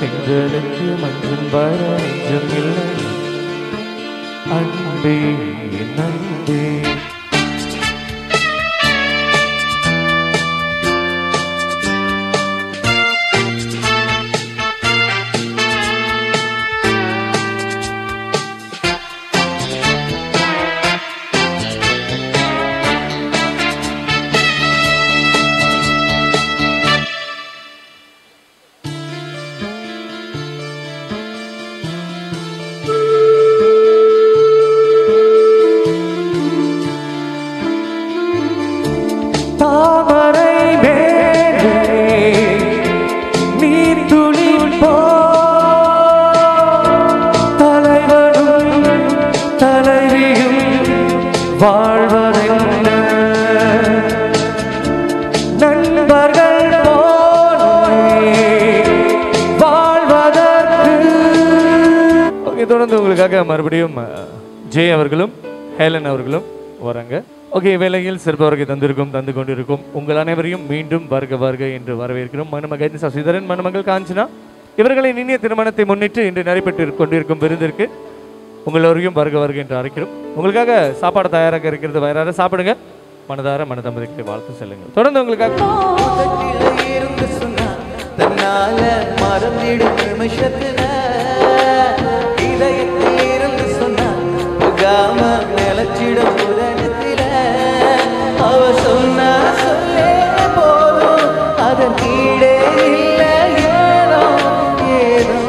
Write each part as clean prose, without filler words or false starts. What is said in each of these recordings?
எங்களுக்கு மஞ்சள் பஞ்சம் இல்லை அன்பே நன்பே. தொடர்ந்து உங்களுக்காக மறுபடியும் ஜே அவர்களும் ஹேலன் அவர்களும் வராங்க. ஓகே, வேலையில் சிறப்பு வருகை தந்து கொண்டிருக்கும் உங்கள் அனைவரையும் மீண்டும் வருக வருக என்று வரவேற்கிறோம். மணமகன் சசிதரன், மணமகள் காஞ்சனா இவர்களின் இனிய திருமணத்தை முன்னிட்டு இன்று நடைபெற்று கொண்டிருக்கும் விருந்திற்கு உங்களோரையும் வருக வருக என்று அழைக்கிறோம். உங்களுக்காக சாப்பாடு தயாராக இருக்கிறது, வயிறார சாப்பிடுங்க, மனதார மனதம்பதிக்கு வாழ்த்து செல்லுங்கள். தொடர்ந்து உங்களுக்காக நிலச்சிடும் உதனத்தில அவ சொன்ன சொல்லே போதும், அதன் கீழே இல்லை ஏதோ ஏதோ.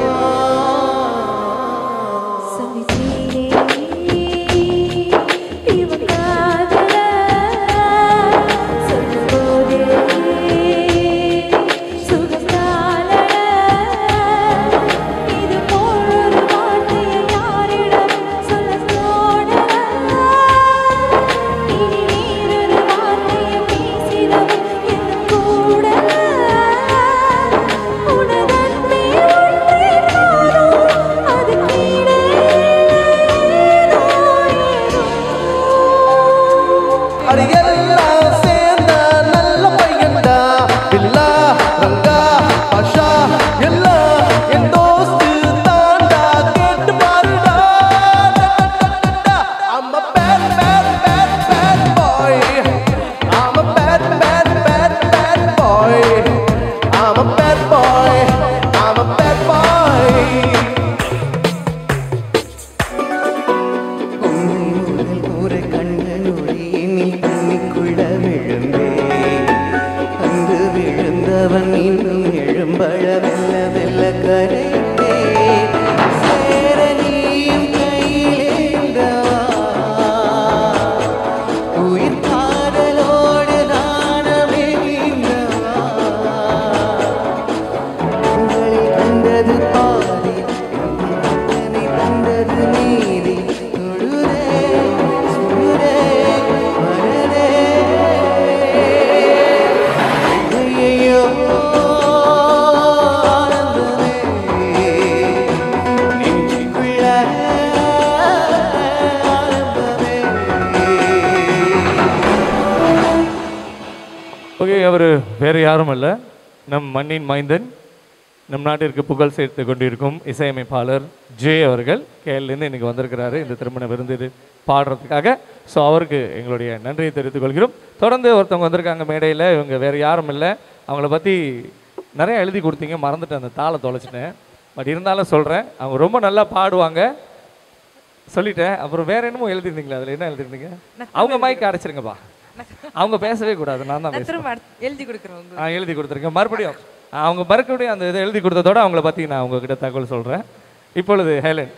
அவர் வேறு யாரும் அல்ல, நம் மண்ணின் மைந்தன், நம் நாட்டிற்கு புகழ் சேர்த்து கொண்டிருக்கும் இசையமைப்பாளர் ஜே அவர்கள் கேரளிலேருந்து இன்னைக்கு வந்திருக்கிறாரு இந்த திருமண விருந்து பாடுறதுக்காக. ஸோ அவருக்கு எங்களுடைய நன்றியை தெரிவித்துக் கொள்கிறோம். தொடர்ந்து ஒருத்தவங்க வந்திருக்காங்க மேடையில், இவங்க வேறு யாரும் இல்லை. அவங்கள பற்றி நிறைய எழுதி கொடுத்தீங்க, மறந்துட்டு அந்த தாளை தொலைச்சிட்டேன். பட் இருந்தாலும் சொல்கிறேன், அவங்க ரொம்ப நல்லா பாடுவாங்க சொல்லிட்டேன். அப்புறம் வேறு என்னமோ எழுதிருந்தீங்களா? அதில் என்ன எழுதிருந்தீங்க? அவங்க மைக் அடைச்சிருங்கப்பா, அவங்க பேசவே கூடாது, நான் தான் எழுதி கொடுக்குறேன். எழுதி கொடுத்துருக்கேன். மறுபடியும் அவங்க மறுபடியும் அந்த இதை எழுதி கொடுத்ததோட அவங்கள பற்றி நான் உங்ககிட்ட தகவல் சொல்கிறேன். இப்பொழுது Helen.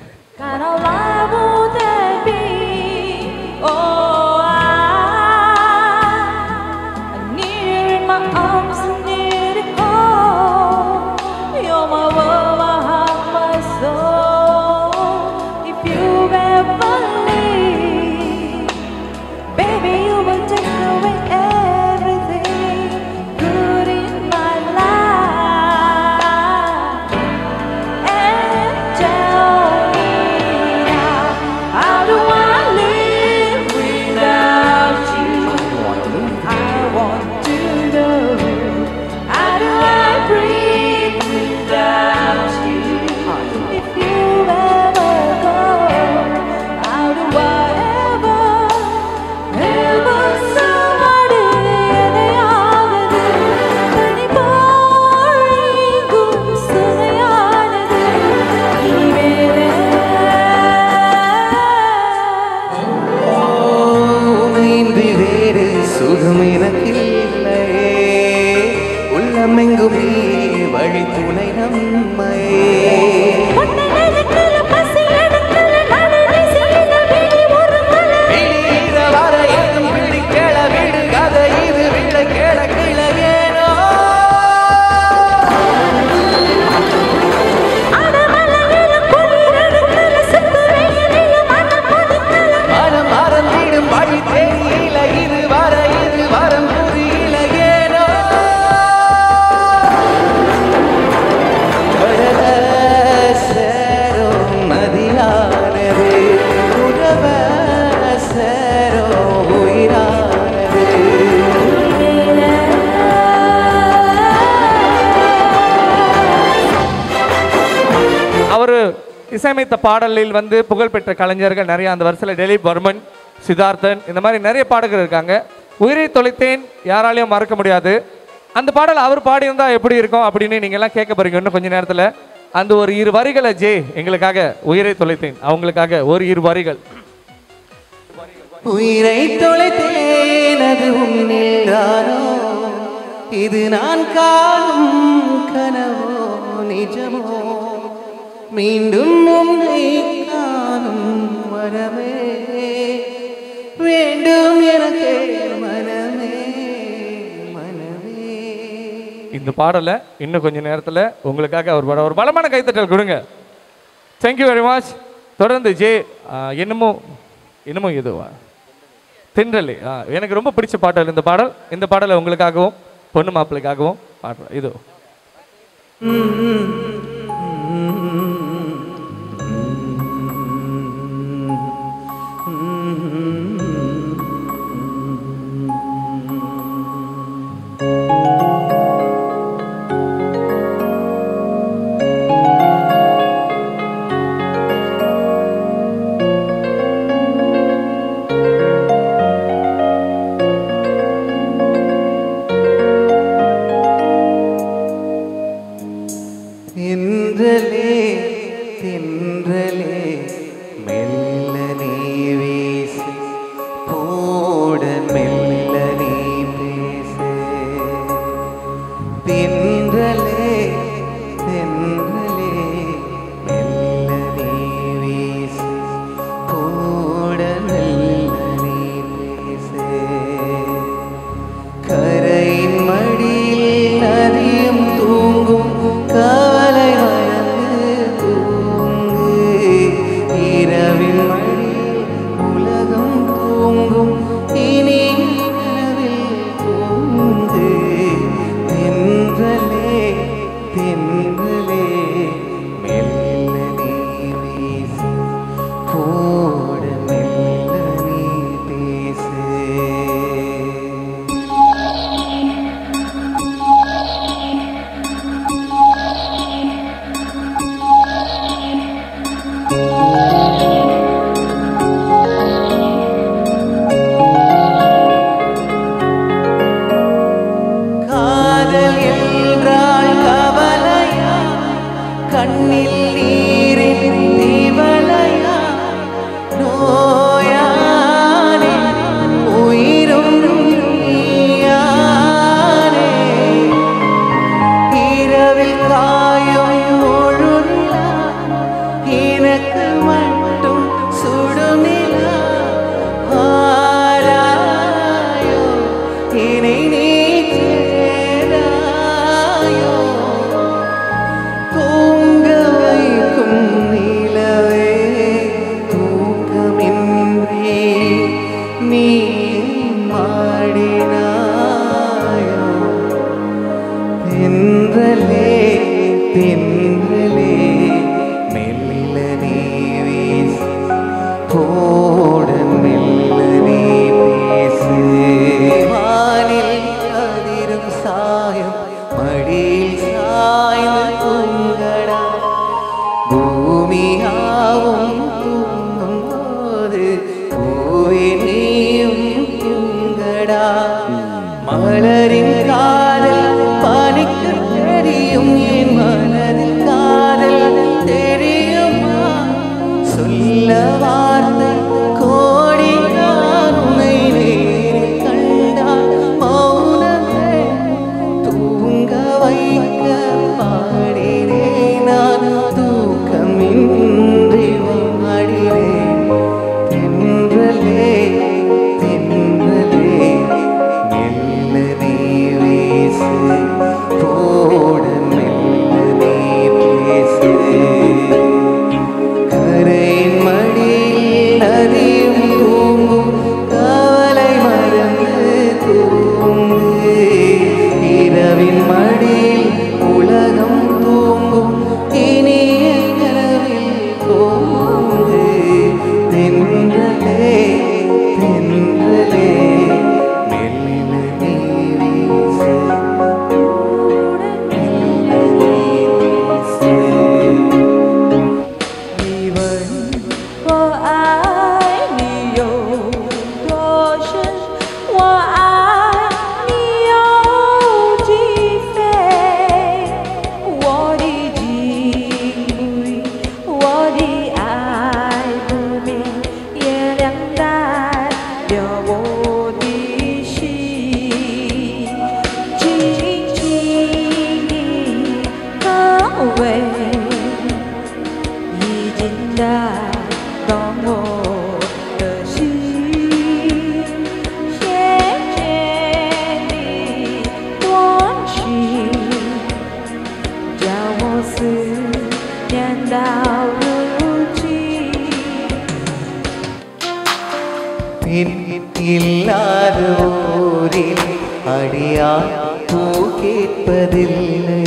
And tell me now. அன்றி வேறு சுகம் எனக்கில்லையே உள்ளமெங்கும் நீ வழி துணை நம்மையே இசையமைத்த பாடலில் வந்து புகழ்பெற்ற கலைஞர்கள் நிறைய அந்த வருஷத்தில் திலீப் வர்மன், சித்தார்த்தன், இந்த மாதிரி நிறைய பாடகர்கள் இருக்காங்க. உயிரை தொலைத்தேன் யாராலையும் மறக்க முடியாது. அந்த பாடல் அவர் பாடியிருந்தா எப்படி இருக்கும் அப்படின்னு நீங்க எல்லாம் கேட்க போறீங்க இன்னும் கொஞ்ச நேரத்தில். அந்த ஒரு இரு வரிகளை ஜே எங்களுக்காக உயிரை தொலைத்தேன் அவங்களுக்காக ஒரு இரு வரிகள். உயிரை தொலைத்தேன் அது உன்னில் தானோ, இது நான் காணும் கனவோ நிஜமோ, மீண்டும் உன்னை காணும் வரமே வேண்டும் எனக்கு மனமே மனமே. இந்த பாடலை இன்னும் கொஞ்ச நேரத்தில் உங்களுக்காக ஒரு பலமான கைத்தட்டல் கொடுங்க. Thank you very much. தொடர்ந்து ஜே என்னமோ எதுவா தென்றலே எனக்கு ரொம்ப பிடிச்ச பாடல் இந்த பாடலை உங்களுக்காகவும் பொண்ணு மாப்பிள்ளைக்காகவும் பாடுறேன். இதோ சொல்ல வார்த்தை கோடி நான் உன்னை இல்லாத ஊரில் அடியார் பூ கேட்பதில்லை.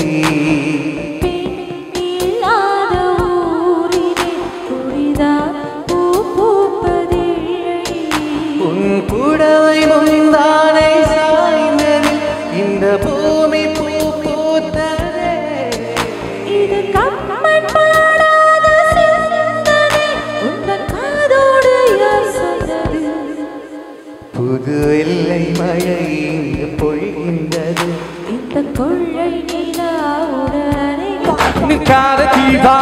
இல்லாத ஊரிலே புரிதார் பூ பூப்பதில்லை. உன் புடவை முந்தானை சாய்ந்ததில் இந்த பூமி பூ பூத்ததே. இது கம்மன் பாடாத சிந்தனை உந்தன் காதோடு யார் சொன்னது? புது வெள்ளை மழை இங்கு பொழிகின்றது. இந்த கொள்ளை நிலாவுடனே நிற்காத தீபா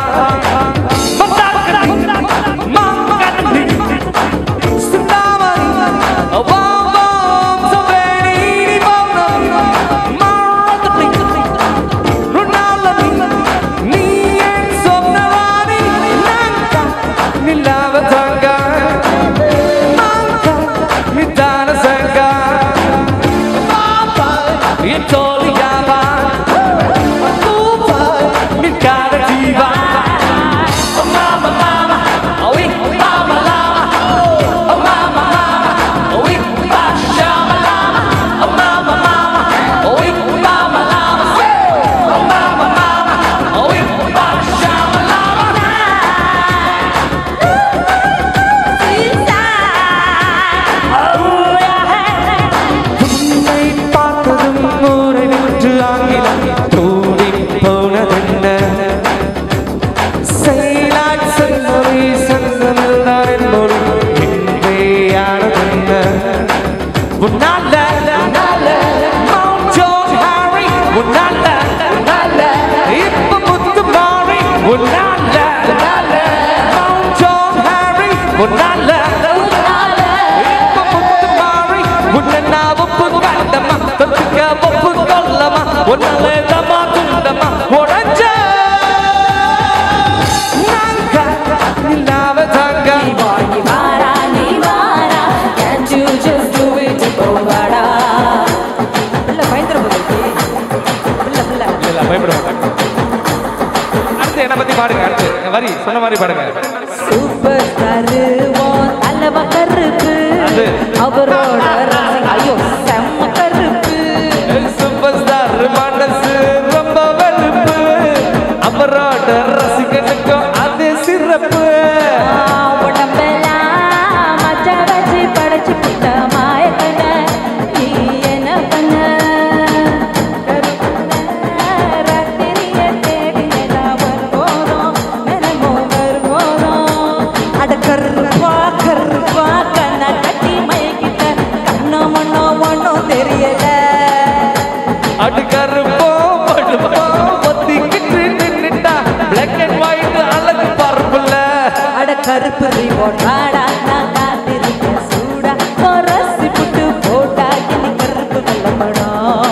வரி சொன்ன மாதிரி பாடுங்க. சூப்பர் ஸ்டார் ஓன் அல்லவ கருப்பு அவரோட ஐயோ செம்ம கருப்பு. சூப்பர் ஸ்டார் மனசு ரொம்ப வெளுப்பு அவரோட ரசிகனுக்கும் அது சிறப்பு. உடம்பெல்லாம் மச்ச வச்சு படைச்சு புட்ட மாயக்கண்ண நீ என்ன பண்ண? ராத்திரிய தேடி எல்லாம் வருவோம் தினமும் வருவோம். அட கருப்பா கருப்பா கண்ண கட்டி மயக்கிட்ட கண்ணோ மண்ணோ ஒன்னும் தெரியல. அடு கருப்போ படுப்போ ஒத்திக்கிட்டு நின்னுட்டா பிளாக் அண்ட் ஒயிட் அழகு பார்ப்புல. அட கருப்பு ரிமோட் வாடா நான் காத்திருக்கேன் சூடா ரசி புட்டு போட்டா இனி கருப்பு வெள்ளப்படம்.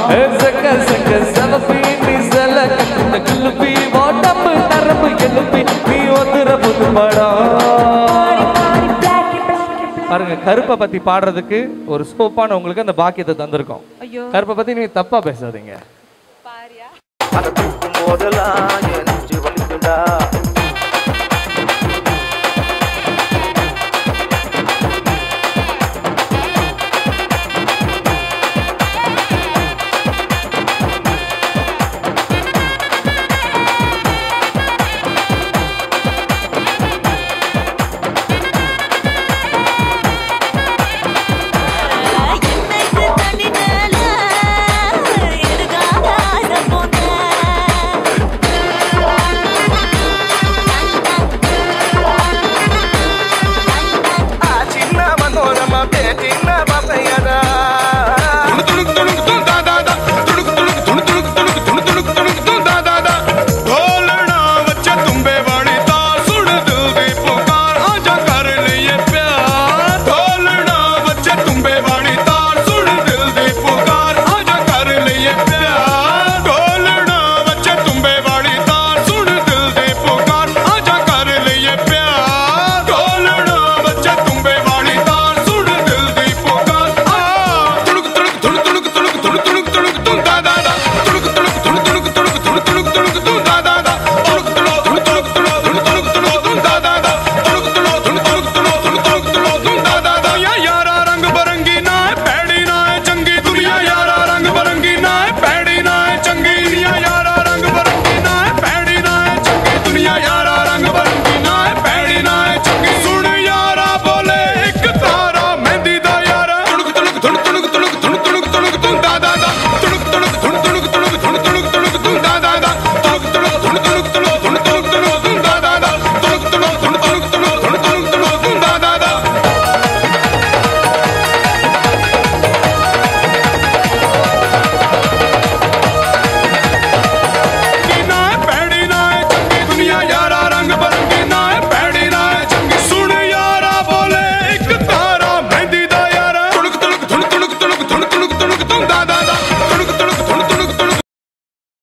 சக்க சக்க சலப்பி நீ செல கண்ண கிளப்பி ஓட்டம்பு நரம்பு எழுப்பி நீ ஒத்துற புது படம். பாருங்க, கருப்பை பத்தி பாடுறதுக்கு ஒரு ஸ்கோப்பான உங்களுக்கு அந்த பாக்கியத்தை தந்திருக்கோம். கருப்பை பத்தி நீங்க தப்பா பேசாதீங்க. அதை தூக்கும் போதெல்லாம் என் நெஞ்சு வலிக்குதா.